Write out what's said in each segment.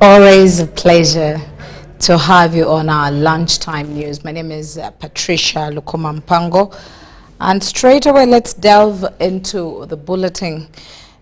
Always a pleasure to have you on our lunchtime news. My name is Patricia Lukumampango, and straight away let's delve into the bulletin.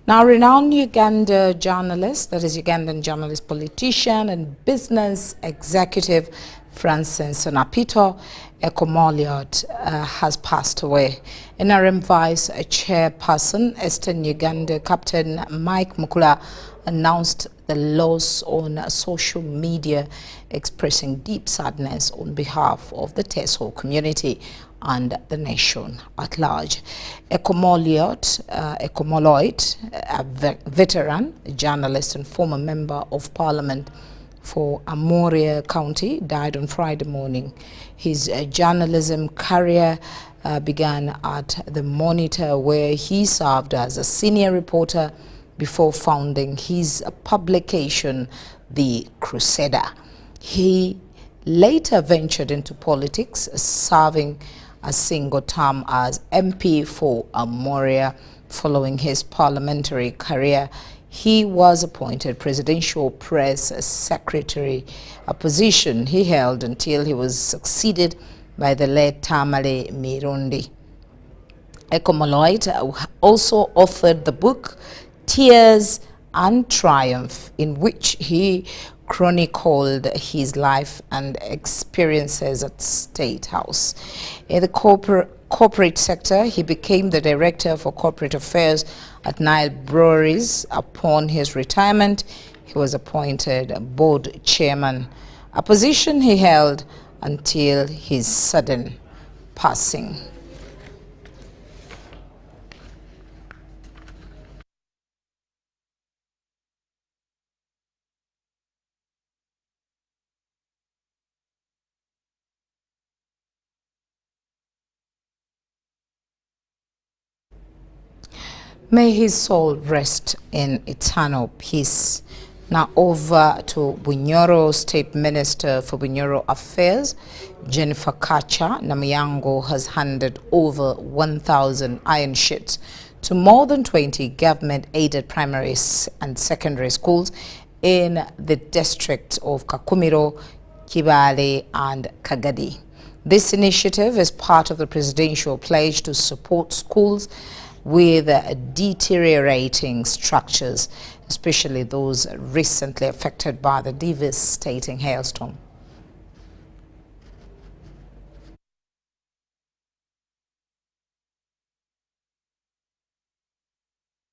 Now, renowned Uganda journalist, that is Ugandan journalist, politician and business executive Francito Eot has passed away. NRM Vice Chairperson Eastern Uganda Captain Mike Mukula announced the loss on social media, expressing deep sadness on behalf of the Teso community and the nation at large. Ekomoloid, a veteran, a journalist and former member of parliament for Amoria County, died on Friday morning. His journalism career began at the Monitor, where he served as a senior reporter before founding his publication, The Crusader. He later ventured into politics, serving a single term as MP for Amoria. Following his parliamentary career, he was appointed Presidential Press Secretary, a position he held until he was succeeded by the late Tamale Mirundi. Ekomoloid also authored the book Tears and Triumph, in which he chronicled his life and experiences at State House. In the corporate sector, he became the Director for Corporate Affairs at Nile Breweries. Upon his retirement, he was appointed Board Chairman, a position he held until his sudden passing. May his soul rest in eternal peace. Now over to Bunyoro. State Minister for Bunyoro Affairs, Jennifer Kacha Namiyango, has handed over 1,000 iron sheets to more than 20 government-aided primary and secondary schools in the districts of Kakumiro, Kibale and Kagadi. This initiative is part of the presidential pledge to support schools with deteriorating structures, especially those recently affected by the devastating hailstorm.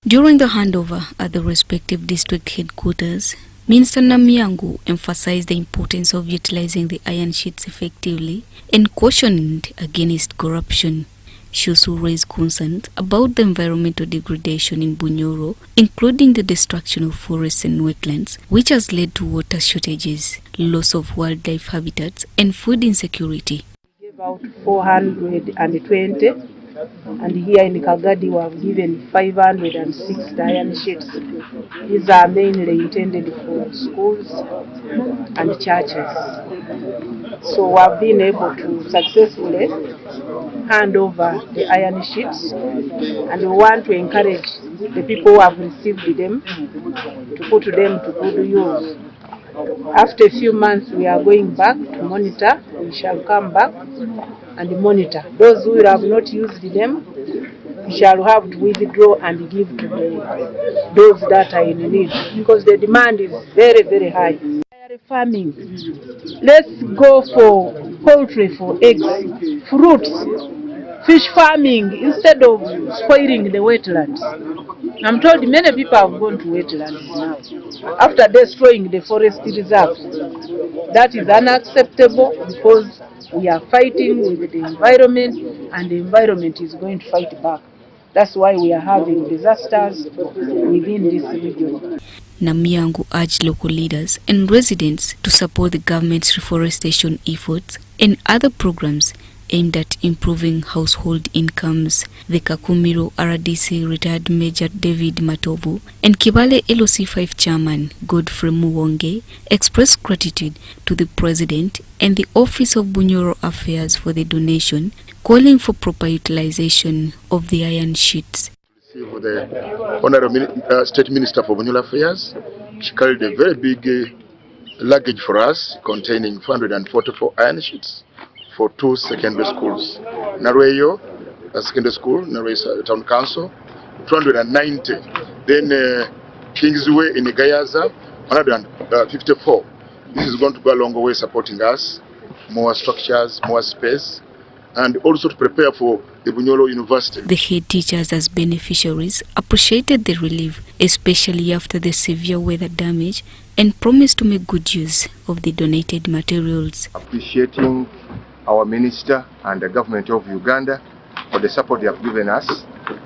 During the handover at the respective district headquarters, Minister Namiyango emphasized the importance of utilizing the iron sheets effectively and cautioned against corruption. She also raised concerns about the environmental degradation in Bunyoro, including the destruction of forests and wetlands, which has led to water shortages, loss of wildlife habitats, and food insecurity. We gave out 420, and here in Kagadi we have given 506 iron sheets. These are mainly intended for schools and churches. So we have been able to successfully hand over the iron sheets, and we want to encourage the people who have received them to put them to good use. After a few months, we are going back to monitor. We shall come back and monitor. Those who have not used them, we shall have to withdraw and give to those that are in need, because the demand is very, very high. Farming. Let's go for poultry, for eggs, fruits, fish farming instead of spoiling the wetlands. I'm told many people have gone to wetlands now after destroying the forest reserves. That is unacceptable, because we are fighting with the environment and the environment is going to fight back. That's why we are having disasters within this region. Namiyango urged local leaders and residents to support the government's reforestation efforts and other programs aimed at improving household incomes. The Kakumiro RDC retired Major David Matovu and Kibale LOC5 Chairman Godfrey Muwonge expressed gratitude to the President and the Office of Bunyoro Affairs for the donation, calling for proper utilization of the iron sheets. For the Honorable State Minister for Bunyoro Affairs, she carried a very big luggage for us containing 444 iron sheets for 2 secondary schools. Narweyo Secondary School, Narweyo Town Council, 290. Then Kingsway in Gayaza, 154. This is going to go a long way supporting us, more structures, more space, and also to prepare for the Bunyoro University. The head teachers as beneficiaries appreciated the relief, especially after the severe weather damage, and promised to make good use of the donated materials. Appreciating our minister and the government of Uganda for the support they have given us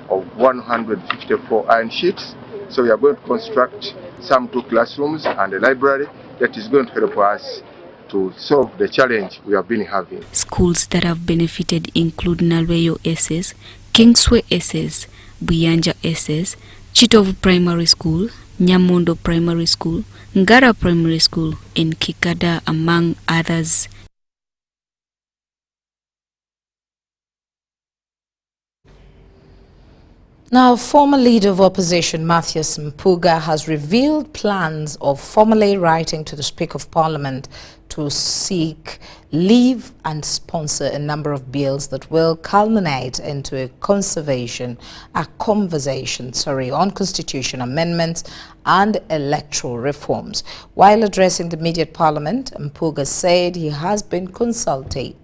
of 154 iron sheets. So we are going to construct some 2 classrooms and a library that is going to help us to solve the challenge we have been having. Schools that have benefited include Nalweyo SS, Kingsway SS, Buyanja SS, Chitovu Primary School, Nyamondo Primary School, Ngara Primary School, and Kikada, among others. Now, former leader of opposition Matthias Mpuga has revealed plans of formally writing to the Speaker of Parliament to seek leave and sponsor a number of bills that will culminate into a conversation on constitution amendments and electoral reforms. While addressing the immediate Parliament, Mpuga said he has been consulted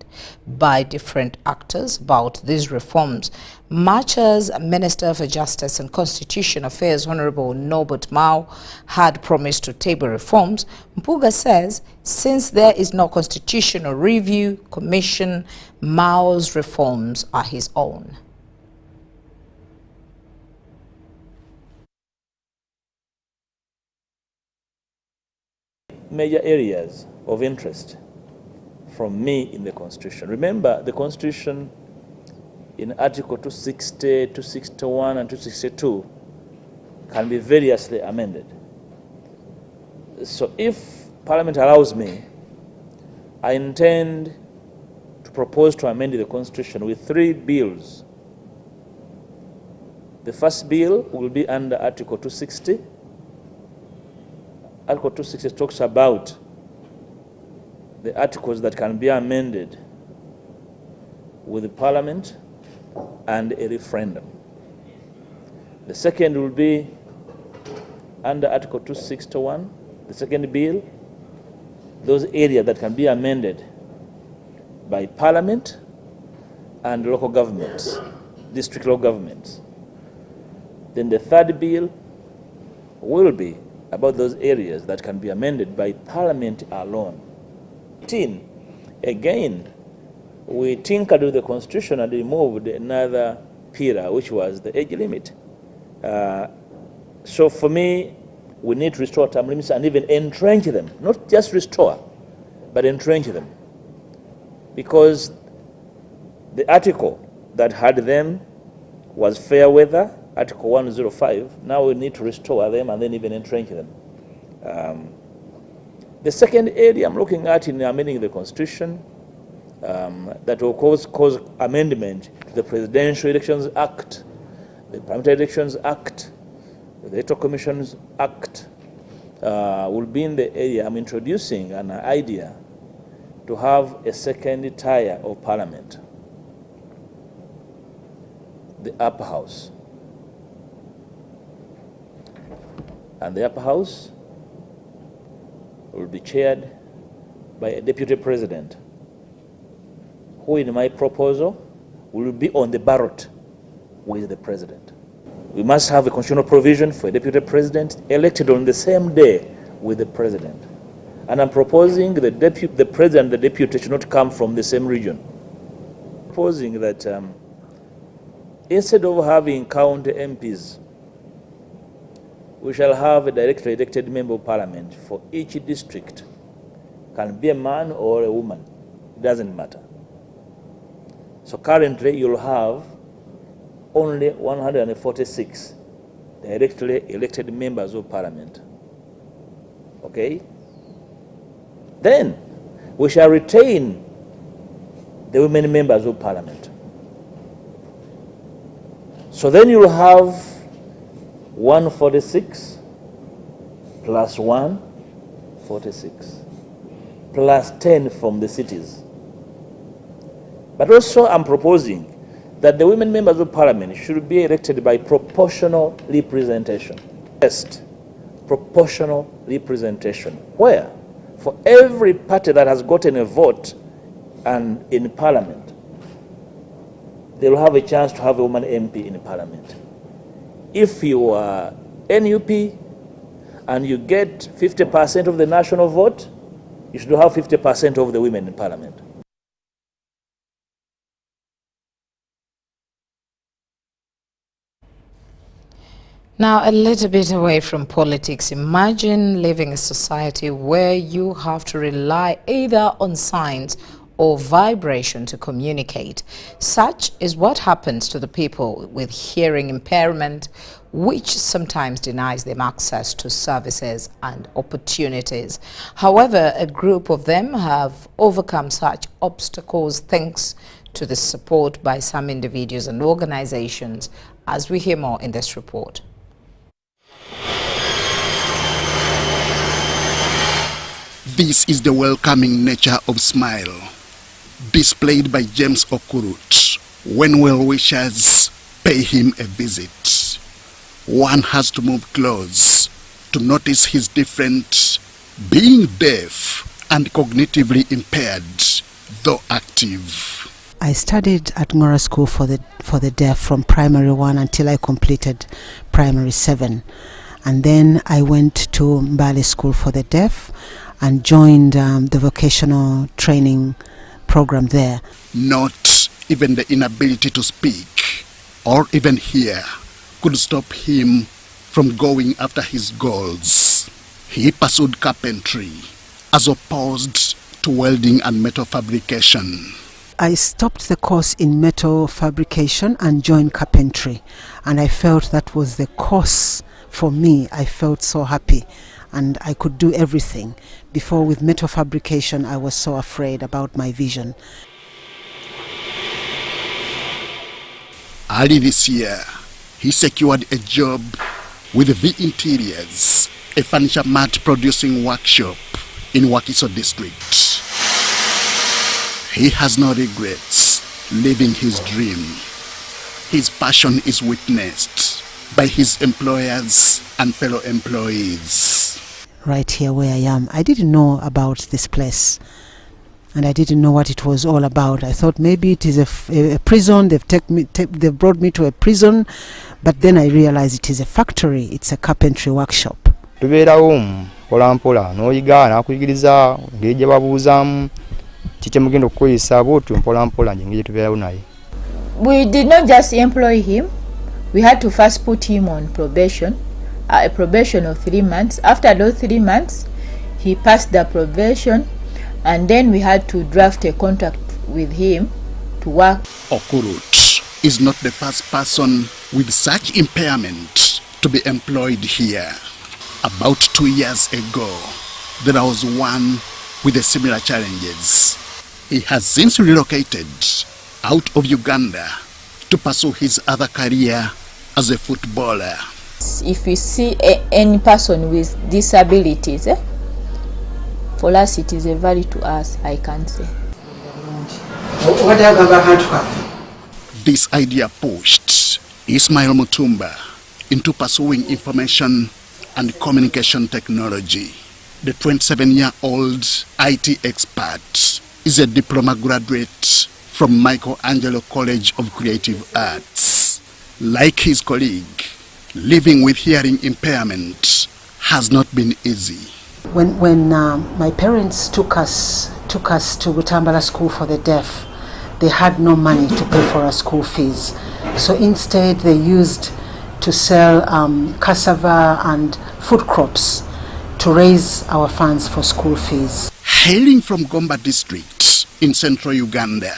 by different actors about these reforms. Much as Minister for Justice and Constitution Affairs Honorable Norbert Mao had promised to table reforms, Mpuga says since there is no constitutional review commission, Mao's reforms are his own. Major areas of interest from me in the Constitution. Remember, the Constitution in Article 260, 261, and 262 can be variously amended. So if Parliament allows me, I intend to propose to amend the Constitution with 3 bills. The first bill will be under Article 260. Article 260 talks about the articles that can be amended with the Parliament and a referendum. The second will be under Article 261, the second bill, those areas that can be amended by Parliament and local governments, district local governments. Then the third bill will be about those areas that can be amended by Parliament alone. Again, we tinkered with the Constitution and removed another pillar, which was the age limit. So for me, we need to restore term limits and even entrench them. Not just restore, but entrench them. Because the article that had them was fair weather, Article 105. Now we need to restore them and then even entrench them. The second area I'm looking at in amending the Constitution that will cause amendment to the Presidential Elections Act, the Parliamentary Elections Act, the Electoral Commissions Act, will be in the area. I'm introducing an idea to have a second tier of Parliament, the upper house. And the upper house will be chaired by a deputy president, who in my proposal will be on the ballot with the president. We must have a constitutional provision for a deputy president elected on the same day with the president. And I'm proposing the president and the deputy should not come from the same region. Proposing that instead of having county MPs, we shall have a directly elected member of Parliament for each district. Can be a man or a woman, it doesn't matter. So currently you'll have only 146 directly elected members of Parliament. Okay? Then we shall retain the women members of Parliament. So then you'll have 146 plus 1, 46, plus 10 from the cities. But also I'm proposing that the women members of parliament should be elected by proportional representation. First, proportional representation, where for every party that has gotten a vote and in parliament, they will have a chance to have a woman MP in parliament. If you are NUP and you get 50% of the national vote, you should have 50% of the women in parliament. Now, a little bit away from politics, imagine living in a society where you have to rely either on signs or vibration to communicate. Such is what happens to the people with hearing impairment, which sometimes denies them access to services and opportunities. However, a group of them have overcome such obstacles thanks to the support by some individuals and organizations, as we hear more in this report. This is the welcoming nature of smile displayed by James Okurut when well-wishers pay him a visit. One has to move close to notice his difference, being deaf and cognitively impaired, though active. I studied at Ngora School for the deaf from primary 1 until I completed primary 7. And then I went to Mbale School for the deaf and joined the vocational training program there. Not even the inability to speak or even hear could stop him from going after his goals. He pursued carpentry as opposed to welding and metal fabrication. I stopped the course in metal fabrication and joined carpentry, and I felt that was the course for me. I felt so happy and I could do everything. Before, with metal fabrication, I was so afraid about my vision. Early this year, he secured a job with V Interiors, a furniture mat producing workshop in Wakiso district. He has no regrets living his dream. His passion is witnessed by his employers and fellow employees. Right here where I am, I didn't know about this place and I didn't know what it was all about. I thought maybe it is a prison. They've brought me to a prison, but then I realized it is a factory. It's a carpentry workshop. We did not just employ him. We had to first put him on probation, a probation of 3 months. After those 3 months, he passed the probation, and then we had to draft a contract with him to work. Okurut is not the first person with such impairment to be employed here. About 2 years ago, there was one with similar challenges. He has since relocated out of Uganda to pursue his other career as a footballer. If we see any person with disabilities, for us it is a value to us, I can say. This idea pushed Ismail Mutumba into pursuing information and communication technology. The 27-year-old IT expert is a diploma graduate from Michelangelo College of Creative Arts. Like his colleague, living with hearing impairment has not been easy. When my parents took us to Butambala School for the Deaf, they had no money to pay for our school fees. So instead they used to sell cassava and food crops to raise our funds for school fees. Hailing from Gomba district in central Uganda,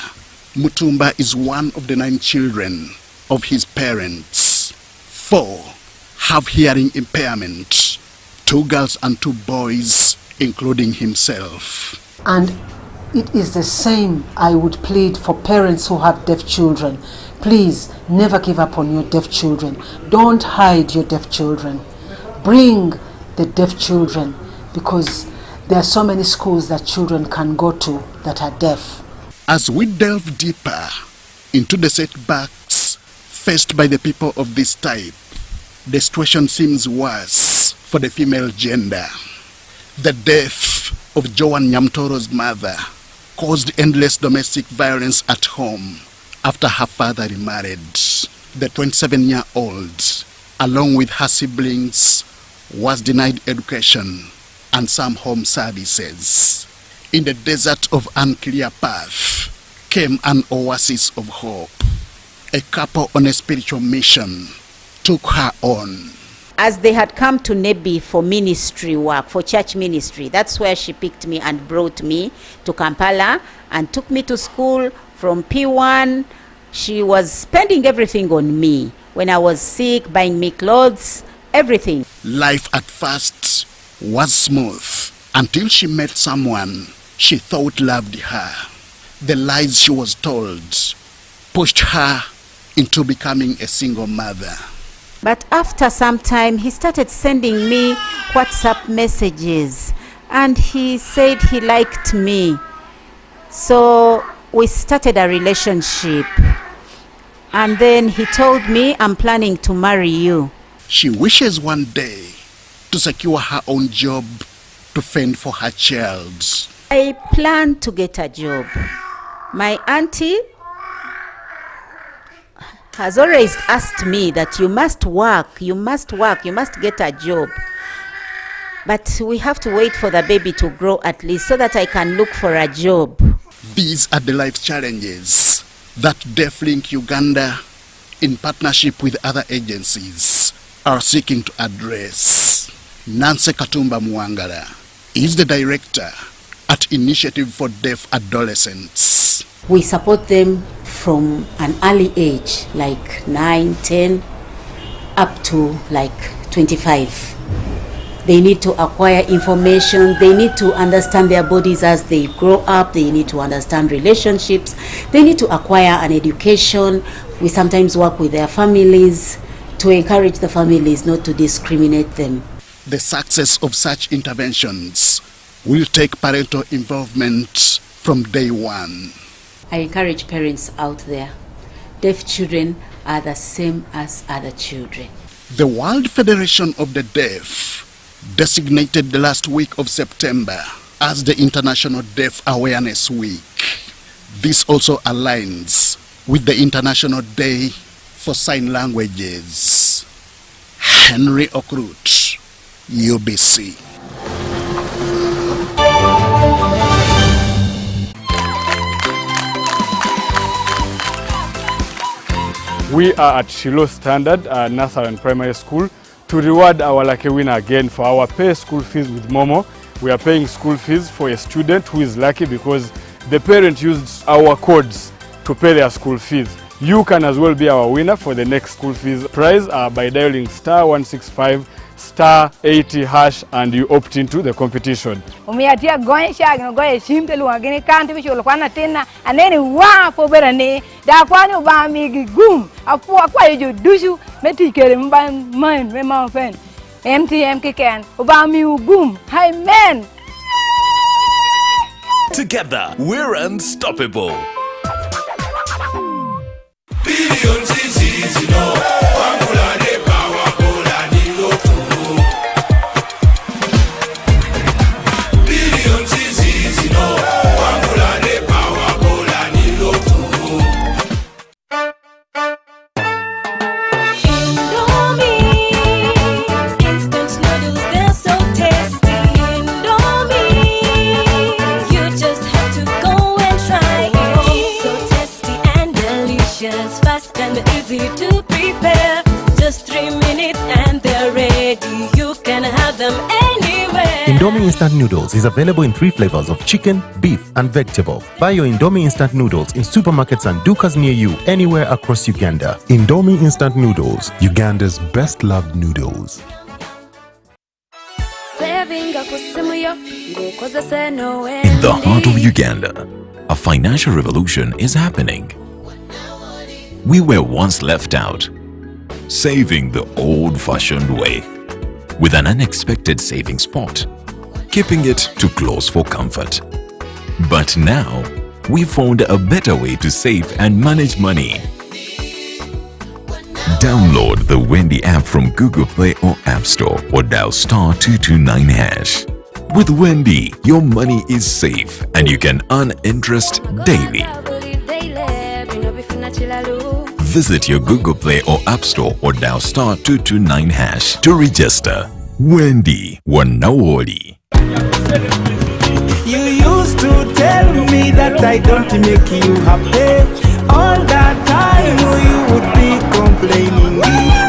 Mutumba is one of the 9 children of his parents. 4 have hearing impairment, 2 girls and 2 boys, including himself. And it is the same I would plead for parents who have deaf children. Please never give up on your deaf children. Don't hide your deaf children. Bring the deaf children, because there are so many schools that children can go to that are deaf. As we delve deeper into the setbacks faced by the people of this type, the situation seems worse for the female gender. The death of Joan Nyamtoro's mother caused endless domestic violence at home after her father remarried. The 27-year-old, along with her siblings, was denied education and some home services. In the desert of unclear path came an oasis of hope. A couple on a spiritual mission took her on. As they had come to Nebi for ministry work, for church ministry, that's where she picked me and brought me to Kampala and took me to school from P1. She was spending everything on me. When I was sick, buying me clothes, everything. Life at first was smooth until she met someone she thought loved her. The lies she was told pushed her into becoming a single mother. But after some time, he started sending me WhatsApp messages and he said he liked me. So we started a relationship. And then he told me, I'm planning to marry you. She wishes one day to secure her own job to fend for her child. I plan to get a job. My auntie has always asked me that you must work, you must get a job. But we have to wait for the baby to grow at least so that I can look for a job. These are the life challenges that DeafLink Uganda, in partnership with other agencies, are seeking to address. Nancy Katumba Mwangala is the director at Initiative for Deaf Adolescents. We support them from an early age, like 9, 10, up to like 25. They need to acquire information. They need to understand their bodies as they grow up. They need to understand relationships. They need to acquire an education. We sometimes work with their families to encourage the families not to discriminate them. The success of such interventions will take parental involvement from day one. I encourage parents out there. Deaf children are the same as other children. The World Federation of the Deaf designated the last week of September as the International Deaf Awareness Week. This also aligns with the International Day for Sign Languages. Henry Okrut, UBC. We are at Shiloh Standard Nursery and Primary School to reward our lucky winner again for our pay school fees with Momo. We are paying school fees for a student who is lucky because the parent used our codes to pay their school fees. You can as well be our winner for the next school fees prize by dialing *165 *80# and you opt into the competition. Umiatia goensha ngoye simple wageni kanti bisho kwana tena aneni wa poberane da kwani ba mi gum afu akwa yejo dusu metikere mba man me ma fen MTM kiken ba mi gum hi man. Together we're unstoppable. Billions is easy, no. Indomie Instant Noodles is available in 3 flavors of chicken, beef, and vegetable. Buy your Indomie Instant Noodles in supermarkets and dukas near you anywhere across Uganda. Indomie Instant Noodles, Uganda's best loved noodles. In the heart of Uganda, a financial revolution is happening. We were once left out, saving the old-fashioned way. With an unexpected saving spot, keeping it too close for comfort. But now, we found a better way to save and manage money. Download the Wendy app from Google Play or App Store or dial *229#. With Wendy, your money is safe and you can earn interest daily. Visit your Google Play or App Store or dial *229# to register. Wendy Wanawoli. You used to tell me that I don't make you happy. All that time you would be complaining.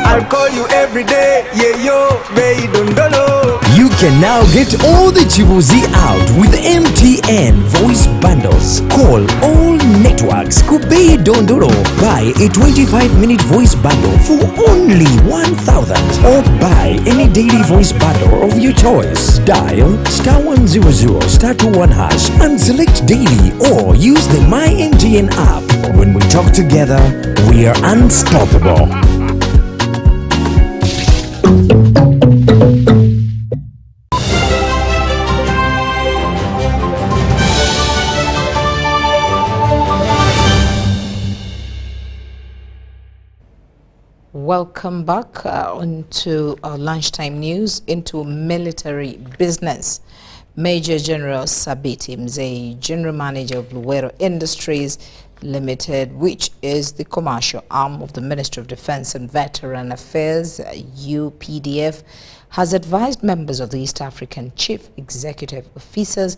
I'll call you every day, yeah yo, baby dondolo. You can now get all the Chibuzi out with MTN voice bundles. Call all networks, Kubei Dondoro. Buy a 25-minute voice bundle for only 1,000 or buy any daily voice bundle of your choice. Dial *100*21# and select daily or use the My MTN app. When we talk together, we are unstoppable. Welcome back onto our lunchtime news, into military business. Major General Sabiti Mzee, General Manager of Bunyoro Industries Limited, which is the commercial arm of the Ministry of Defense and Veteran Affairs, UPDF, has advised members of the East African Chief Executive Officers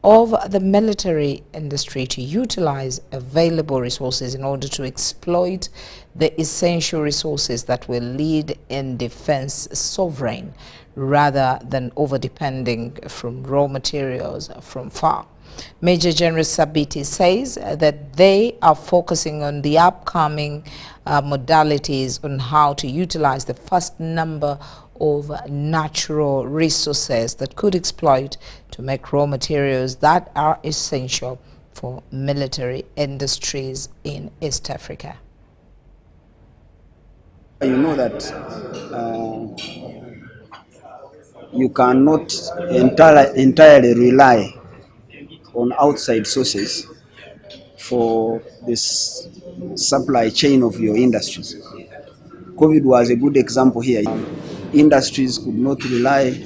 of the military industry to utilize available resources in order to exploit the essential resources that will lead in defense sovereign rather than over-depending from raw materials from far. Major General Sabiti says that they are focusing on the upcoming modalities on how to utilize the vast number of natural resources that could exploit to make raw materials that are essential for military industries in East Africa. You know that you cannot entirely rely on outside sources for this supply chain of your industries. COVID was a good example here. Industries could not rely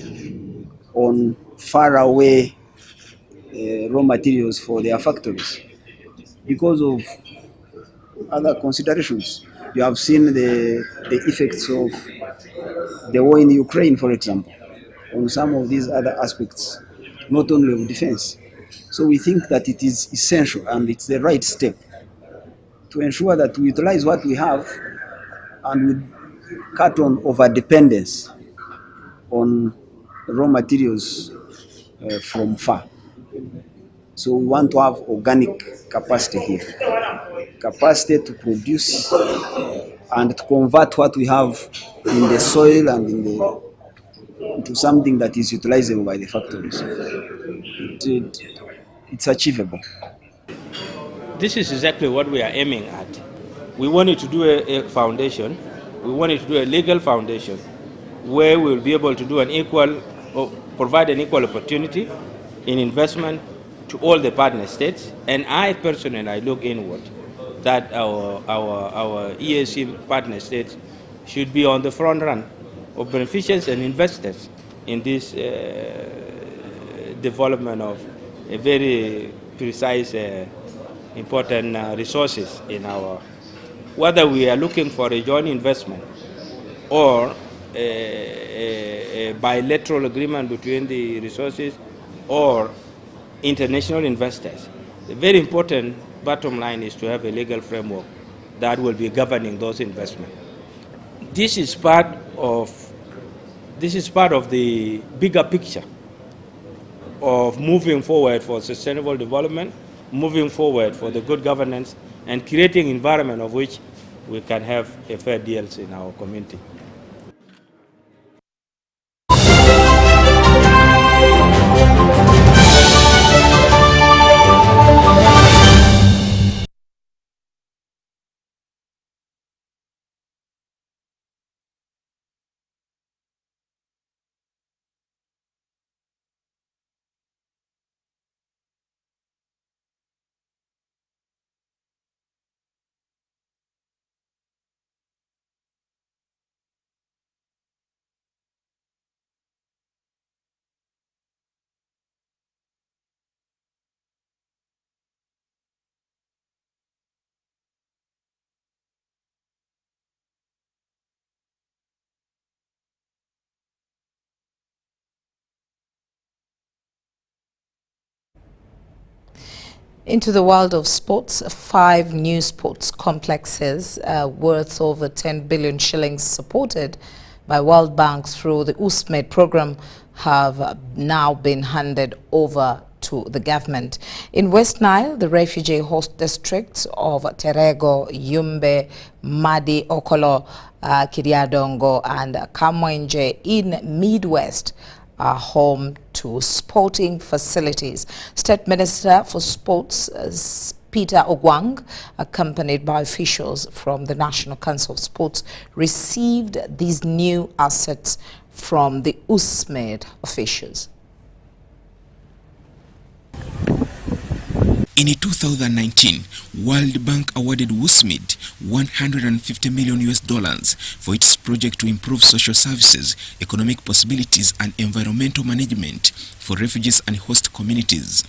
on far away raw materials for their factories because of other considerations. You have seen the effects of the war in Ukraine, for example, on some of these other aspects, not only of defense. So we think that it is essential and it's the right step to ensure that we utilize what we have and we cut on over-dependence on raw materials from far. So we want to have organic capacity here, capacity to produce and to convert what we have in the soil and into something that is utilizable by the factories. It's achievable. This is exactly what we are aiming at. We wanted to do a foundation. We wanted to do a legal foundation where we will be able to do provide an equal opportunity in investment to all the partner states. And I personally, look inward that our EAC partner states should be on the front run of beneficiaries and investors in this development of a very precise, important resources in our, whether we are looking for a joint investment or a bilateral agreement between the resources or international investors. The very important bottom line is to have a legal framework that will be governing those investments. This is part of the bigger picture of moving forward for sustainable development, moving forward for the good governance, and creating an environment of which we can have a fair deals in our community. Into the world of sports, 5 new sports complexes worth over 10 billion shillings supported by World Bank through the USMED program have now been handed over to the government. In West Nile, the refugee host districts of Terego, Yumbe, Madi, Okolo, Kiriadongo and Kamwenje in Midwest are home to sporting facilities. State Minister for Sports Peter Ogwang, accompanied by officials from the National Council of Sports, received these new assets from the USMED officials. In 2019, World Bank awarded USMED $150 million for its project to improve social services, economic possibilities and environmental management for refugees and host communities.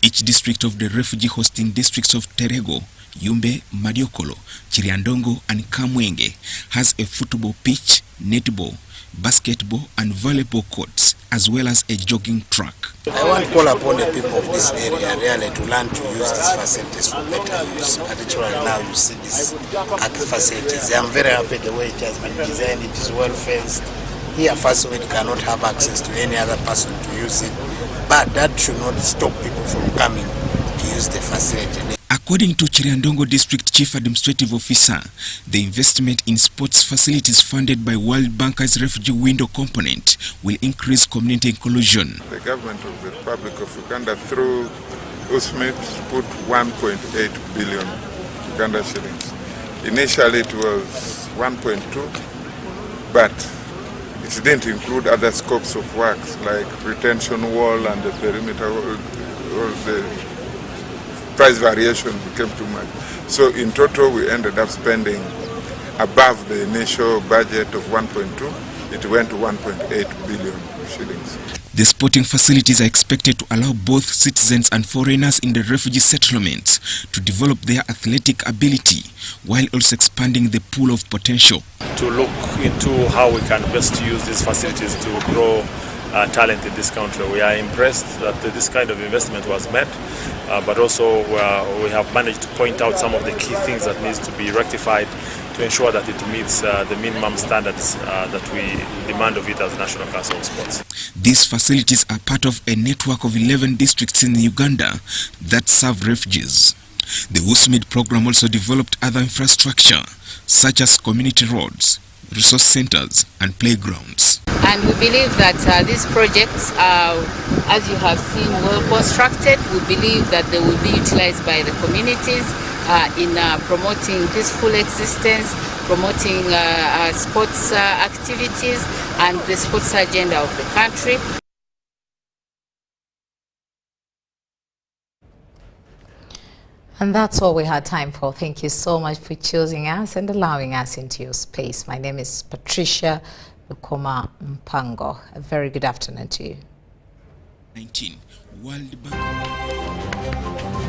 Each district of the refugee hosting districts of Terego, Yumbe, Madiokolo, Chiriandongo and Kamwenge has a football pitch, netball, basketball and volleyball courts, as well as a jogging track. I want to call upon the people of this area really to learn to use these facilities for better use. Particularly now you see these facilities. I'm very happy the way it has been designed. It is well fenced. Here first of all, it cannot have access to any other person to use it. But that should not stop people from coming to use the facility. According to Chiriandongo District Chief Administrative Officer, the investment in sports facilities funded by World Bank's Refugee Window component will increase community inclusion. The government of the Republic of Uganda through USMED put 1.8 billion Uganda shillings. Initially it was 1.2, but it didn't include other scopes of works like retention wall and the perimeter or the price variation became too much. So in total we ended up spending above the initial budget of 1.2. It went to 1.8 billion shillings. The sporting facilities are expected to allow both citizens and foreigners in the refugee settlements to develop their athletic ability while also expanding the pool of potential. To look into how we can best use these facilities to grow talent in this country. We are impressed that this kind of investment was made, but also we have managed to point out some of the key things that needs to be rectified to ensure that it meets the minimum standards that we demand of it as National Council of Sports. These facilities are part of a network of 11 districts in Uganda that serve refugees. The USMED program also developed other infrastructure such as community roads, resource centers and playgrounds. And we believe that these projects are, as you have seen, well constructed. We believe that they will be utilized by the communities in promoting peaceful existence, promoting sports activities and the sports agenda of the country. And that's all we had time for. Thank you so much for choosing us and allowing us into your space. My name is Patricia Lukoma Mpango. A very good afternoon to you. 19 World Bank.